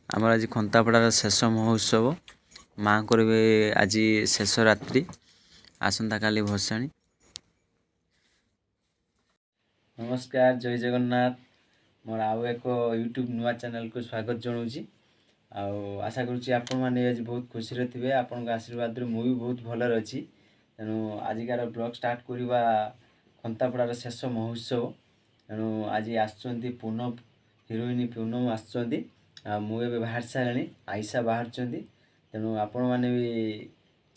ଆମର ଆଜି ଖନ୍ତାପଡ଼ାର ଶେଷ ମହୋତ୍ସବ। ମାଆଙ୍କର ବି ଆଜି ଶେଷ ରାତ୍ରି, ଆସନ୍ତାକାଲି ଭସାଣି। ନମସ୍କାର, ଜୟ ଜଗନ୍ନାଥ। ମୋର ଆଉ ଏକ ୟୁଟ୍ୟୁବ୍ ନୂଆ ଚ୍ୟାନେଲ୍କୁ ସ୍ୱାଗତ ଜଣାଉଛି। ଆଉ ଆଶା କରୁଛି ଆପଣମାନେ ଆଜି ବହୁତ ଖୁସିରେ ଥିବେ। ଆପଣଙ୍କ ଆଶୀର୍ବାଦରୁ ମୁଁ ବି ବହୁତ ଭଲରେ ଅଛି। ତେଣୁ ଆଜିକାର ବ୍ଲଗ୍ ଷ୍ଟାର୍ଟ କରିବା ଖନ୍ତାପଡ଼ାର ଶେଷ ମହୋତ୍ସବ। ତେଣୁ ଆଜି ଆସୁଛନ୍ତି ପୂନମ, ହିରୋଇନ୍ ପୂନମ ଆସୁଛନ୍ତି। ଆଉ ମୁଁ ଏବେ ବାହାରି ସାରିଲିଣି, ଆଇସା ବାହାରୁଛନ୍ତି। ତେଣୁ ଆପଣମାନେ ବି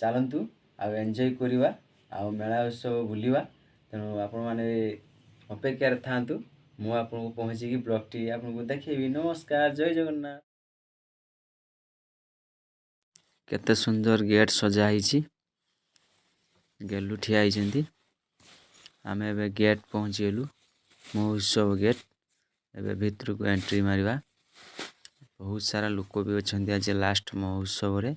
ଚାଲନ୍ତୁ ଆଉ ଏନ୍ଜୟ କରିବା ଆଉ ମେଳା ଉତ୍ସବ ବୁଲିବା। ତେଣୁ ଆପଣମାନେ ଅପେକ୍ଷାରେ ଥାଆନ୍ତୁ, ମୁଁ ଆପଣଙ୍କୁ ପହଞ୍ଚିକି ବ୍ଲଗ୍ଟି ଆପଣଙ୍କୁ ଦେଖେଇବି। ନମସ୍କାର, ଜୟ ଜଗନ୍ନାଥ। କେତେ ସୁନ୍ଦର ଗେଟ୍ ସଜା ହେଇଛି, ଗେଲୁ ଠିଆ ହେଇଛନ୍ତି। ଆମେ ଏବେ ଗେଟ୍ ପହଞ୍ଚିଗଲୁ, ମହୋତ୍ସବ ଗେଟ୍। ଏବେ ଭିତରକୁ ଏଣ୍ଟ୍ରି ମାରିବା। ବହୁତ ସାରା ଲୋକ ବି ଅଛନ୍ତି ଆଜି ଲାଷ୍ଟ ମହୋତ୍ସବରେ।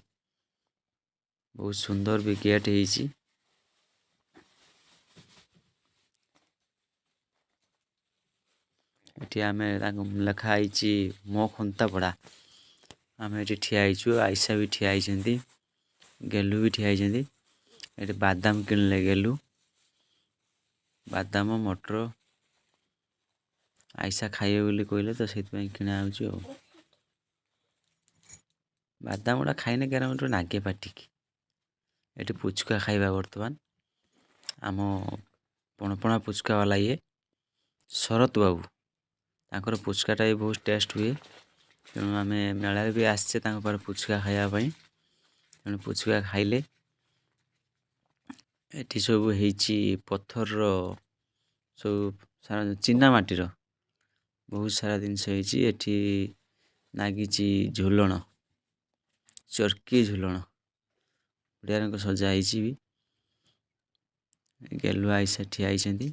ବହୁତ ସୁନ୍ଦର ବି ଗେଟ୍ ହେଇଛି। ଏଠି ଆମେ ତାଙ୍କୁ ଲେଖା ହେଇଛି ମୋ ଖନ୍ତାପଡ଼ା। ଆମେ ଏଠି ଠିଆ ହେଇଛୁ, ଆଇସା ବି ଠିଆ ହେଇଛନ୍ତି, ଗେଲୁ ବି ଠିଆ ହେଇଛନ୍ତି। ଏଠି ବାଦାମ କିଣିଲେ ଗେଲୁ, ବାଦାମ ମଟର ଆଇସା ଖାଇବେ ବୋଲି କହିଲେ ତ ସେଥିପାଇଁ କିଣା ହେଉଛି। ଆଉ ବାଦାମ ଗୁଡ଼ା ଖାଇନେ କେରମ ନାଗେ ପାଟିକି। ଏଠି ପୁଚକା ଖାଇବା ବର୍ତ୍ତମାନ। ଆମ ପଣପଣା ପୁଚକା ବାଲା ଇଏ ଶରତ ବାବୁ, ତାଙ୍କର ପୁଚକାଟା ବି ବହୁତ ଟେଷ୍ଟ ହୁଏ। ତେଣୁ ଆମେ ମେଳାରେ ବି ଆସିଛେ ତାଙ୍କ ପାଖରେ ପୁଚକା ଖାଇବା ପାଇଁ। ତେଣୁ ପୁଚକା ଖାଇଲେ। ଏଠି ସବୁ ହେଇଛି ପଥରର, ସବୁ ସାରା ଚିନା ମାଟିର ବହୁତ ସାରା ଜିନିଷ ହେଇଛି। ଏଠି ନାଗିଛି ଝୁଲଣ, ଚର୍କି ଝୁଲଣ, ବଢ଼ିଆ ରଙ୍ଗ ସଜା ହେଇଛି ବି। ଗେଲୁ ଆଇସା ଠିଆ ହେଇଛନ୍ତି।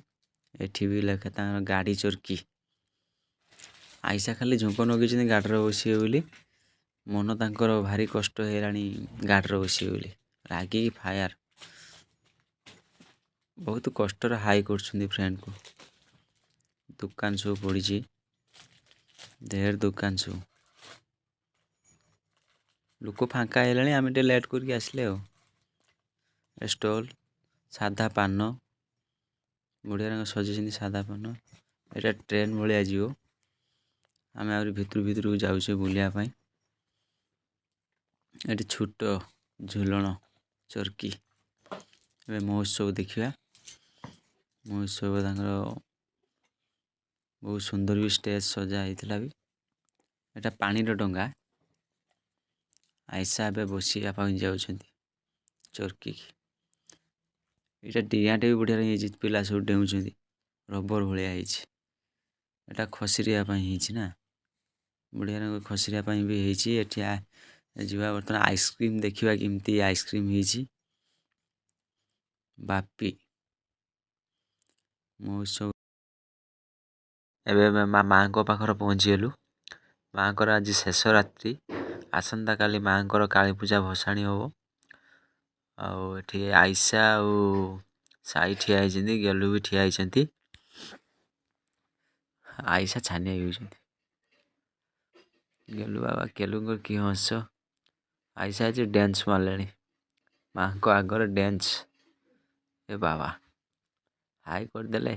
ଏଠି ବି ଲେଖା ତାଙ୍କର ଗାଡ଼ି ଚର୍କି। ଆଇସା ଖାଲି ଝୁଙ୍କ ନଗେଇଛନ୍ତି ଗାଡ଼ିରେ ବସିବେ ବୋଲି। ମନ ତାଙ୍କର ଭାରି କଷ୍ଟ ହେଇଗଲାଣି ଗାଡ଼ିରେ ବସିବେ ବୋଲି, ରାଗିକି ଫାୟାର। ବହୁତ କଷ୍ଟରେ ହାଇ କରୁଛନ୍ତି ଫ୍ରେଣ୍ଡକୁ। ଦୋକାନ ସବୁ ପଡ଼ିଛି, ଢେର ଦୋକାନ ସବୁ। ଲୋକ ଫାଙ୍କା ହେଇଗଲାଣି, ଆମେ ଟିକେ ଲେଟ୍ କରିକି ଆସିଲେ। ଆଉ ଷ୍ଟଲ୍ ସାଧା ପାନ, ବଢ଼ିଆ ରଙ୍ଗ ସଜେଇଛନ୍ତି ସାଧା ପାନ। ଏଇଟା ଟ୍ରେନ୍ ଭଳିଆ ଯିବ। ଆମେ ଆହୁରି ଭିତରକୁ ଯାଉଛେ ବୁଲିବା ପାଇଁ। ଏଠି ଛୋଟ ଝୁଲଣ ଚର୍କି। ଏବେ ମହୋତ୍ସବ ଦେଖିବା। ମହୋତ୍ସବ ତାଙ୍କର ବହୁତ ସୁନ୍ଦର ବି ଷ୍ଟେଜ୍ ସଜା ହେଇଥିଲା ବି। ଏଟା ପାଣିର ଡଙ୍ଗା। ଆଇସା ଏବେ ବସିବା ପାଇଁ ଯାଉଛନ୍ତି ଚର୍କି। ଏଇଟା ଡିଆଁଟେ ବି ବଢ଼ିଆ ହେଇଛି, ପିଲା ସବୁ ଡେଉଁଛନ୍ତି, ରବର ଭଳିଆ ହେଇଛି। ଏଟା ଖସିରିବା ପାଇଁ ହେଇଛି ନା, ବଢ଼ିଆ ରଙ୍ଗ ଖସିରିବା ପାଇଁ ବି ହେଇଛି। ଏଠି ଯିବା ବର୍ତ୍ତମାନ ଆଇସ୍କ୍ରିମ୍ ଦେଖିବା, କେମିତି ଆଇସ୍କ୍ରିମ୍ ହେଇଛି। ବାପି ମହୋତ୍ସବ। ଏବେ ଆମେ ମାଆଙ୍କ ପାଖରେ ପହଞ୍ଚିଗଲୁ। ମାଆଙ୍କର ଆଜି ଶେଷ ରାତ୍ରି, ଆସନ୍ତାକାଲି ମାଆଙ୍କର କାଳୀ ପୂଜା ଭସାଣି ହେବ। ଆଉ ଏଠି ଆଇସା ଆଉ ସାଇ ଠିଆ ହେଇଛନ୍ତି, ଗେଲୁ ବି ଠିଆ ହେଇଛନ୍ତି। ଆଇସା ଛାନିଆ ହେଉଛନ୍ତି। ଗେଲୁ ବାବା, ଗେଲୁଙ୍କର କି ହସ। ଆଇସା ଆଜି ଡ୍ୟାନ୍ସ ମାରିଲେଣି ମାଆଙ୍କ ଆଗରେ ଡ୍ୟାନ୍ସ। ଏ ବାବା, ହାଇ କରିଦେଲେ।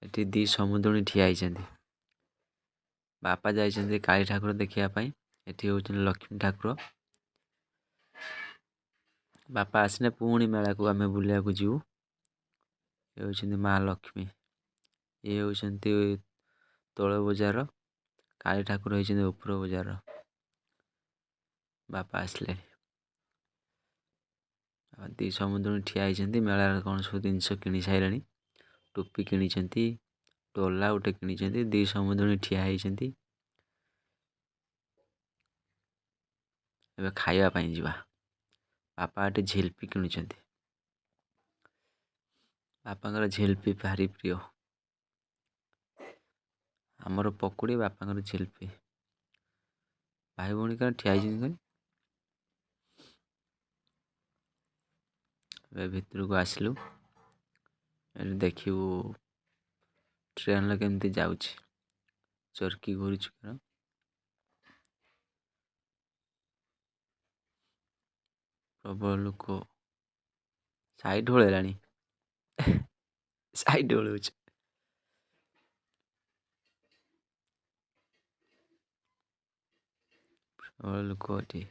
ଏଠି ଦି ସମୁଦୁଣୀ ଠିଆ ହେଇଛନ୍ତି। ବାପା ଯାଇଛନ୍ତି କାଳୀ ଠାକୁର ଦେଖିବା ପାଇଁ। ଏଠି ହେଉଛନ୍ତି ଲକ୍ଷ୍ମୀ ଠାକୁର। ବାପା ଆସିଲେ ପୁଣି ମେଳାକୁ ଆମେ ବୁଲିବାକୁ ଯିବୁ। ଏ ହେଉଛନ୍ତି ମା ଲକ୍ଷ୍ମୀ, ଇଏ ହେଉଛନ୍ତି ତଳ ବଜାର, କାଳୀ ଠାକୁର ହେଇଛନ୍ତି ଉପର ବଜାର। ବାପା ଆସିଲେ, ଦି ସମୁଦୁଣୀ ଠିଆ ହେଇଛନ୍ତି। ମେଳାରେ କ'ଣ ସବୁ ଜିନିଷ କିଣି ସାରିଲେଣି। ଟୋପି କିଣିଛନ୍ତି, ଟୋଲା ଗୋଟେ କିଣିଛନ୍ତି, ଦି ସମୁଦୁଣୀ ଠିଆ ହେଇଛନ୍ତି। ଏବେ ଖାଇବା ପାଇଁ ଯିବା। ବାପା ଏଠି ଝିଲ୍ପି କିଣୁଛନ୍ତି। ବାପାଙ୍କର ଝିଲ୍ପି ଭାରି ପ୍ରିୟ। ଆମର ପକୁଡ଼ି, ବାପାଙ୍କର ଝିଲ୍ପି। ଭାଇ ଭଉଣୀ କ'ଣ ଠିଆ ହେଇଛନ୍ତି। ଏବେ ଭିତରକୁ ଆସିଲୁ, ଏଠି ଦେଖିବୁ ଟ୍ରେନ୍ରେ କେମିତି ଯାଉଛି, ଚର୍କି ଘୁରୁଛି। ପ୍ରବଳ ଲୋକ ସାଇଟ୍ ହୋଳେଇଲାଣି ସାଇଟ୍ ହୋଳଉଛି ପ୍ରବଳ ଲୋକ ଏଠି।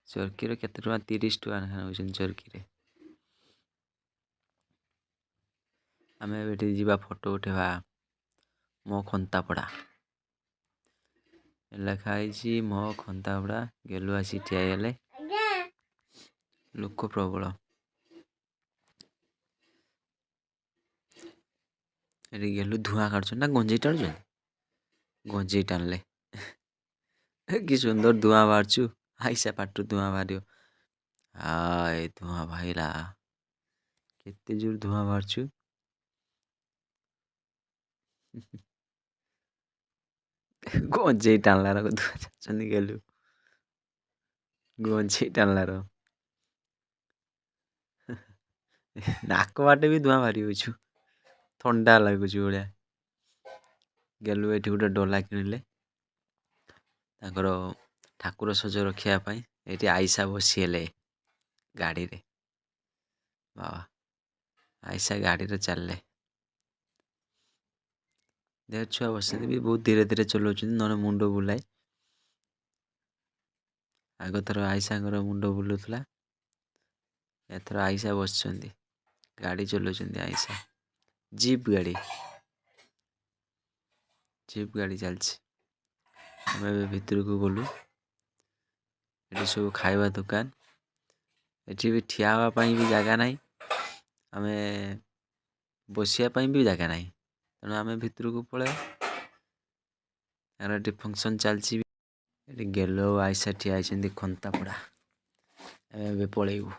ଚର୍କିରେ କେତେ ଟଙ୍କା? 30 ଟଙ୍କା ନେଉଛନ୍ତି ଚର୍କିରେ। ଆମେ ଏବେ ଏଠି ଯିବା ଫଟୋ ଉଠେଇବା ମୋ ଖନ୍ତାପଡ଼ା। ଲେଖା ହେଇଛି ମୋ ଖନ୍ତାପଡ଼ା। ଗେଲୁ ଆସି ଠିଆ ହେଇଗଲେ, ଲୋକ ପ୍ରବଳ। ଏଠି ଗେଲୁ ଧୂଆଁ କାଢୁଛନ୍ତି ନା ଗଞ୍ଜେଇ ଟାଣୁଛନ୍ତି? ଗଞ୍ଜେଇ ଟାଣିଲେ କି ସୁନ୍ଦର ଧୂଆଁ ବାହାରୁଛୁ। ଆଇସା ପାଟିରୁ ଧୂଆଁ ବାହାରିବ। ଏ ଧୂଆଁ ବାହାରିଲା, କେତେ ଜୋର ଧୂଆଁ ବାହାରୁଛୁ। ଗଞ୍ଜେଇ ଟାଣିଲାର ଧୂଆଁ ଛାଡୁଛନ୍ତି ଗେଲୁ। ଗଞ୍ଜେଇ ଟାଣିଲାର ନାକ ବାଟେ ବି ଧୂଆଁ ବାହାରି ଅଛୁ। ଥଣ୍ଡା ଲାଗୁଛି ଭଳିଆ। ଗେଲୁ ଏଠି ଗୋଟେ ଡଲା କିଣିଲେ ତାଙ୍କର ଠାକୁର ସଜ ରଖିବା ପାଇଁ। ଏଠି ଆଇସା ବସିଗଲେ ଗାଡ଼ିରେ। ବାବା, ଆଇସା ଗାଡ଼ିରେ ଚାଲିଲେ। ଦେହ ଛୁଆ ବସିଲେ ବି ବହୁତ ଧୀରେ ଧୀରେ ଚଲାଉଛନ୍ତି, ନହେଲେ ମୁଣ୍ଡ ବୁଲାଏ। ଆଗ ଥର ଆଇସାଙ୍କର ମୁଣ୍ଡ ବୁଲୁଥିଲା, ଏଥର ଆଇସା ବସିଛନ୍ତି, ଗାଡ଼ି ଚଲାଉଛନ୍ତି ଆଇସା। ଜିପ୍ ଗାଡ଼ି ଚାଲିଛି। ଆମେ ଏବେ ଭିତରକୁ ଗଲୁ। ଏଠି ସବୁ ଖାଇବା ଦୋକାନ। ଏଠି ବି ଠିଆ ହେବା ପାଇଁ ବି ଜାଗା ନାହିଁ, ଆମେ ବସିବା ପାଇଁ ବି ଜାଗା ନାହିଁ। ତେଣୁ ଆମେ ଭିତରକୁ ପଳେଇବା। ତାର ଏଠି ଫଙ୍କସନ୍ ଚାଲିଛି। ଏଠି ଗେଲୁ ଆଇସା ଠିଆ ହେଇଛନ୍ତି ଖନ୍ତାପଡ଼ା। ଏବେ ପଳେଇବୁ।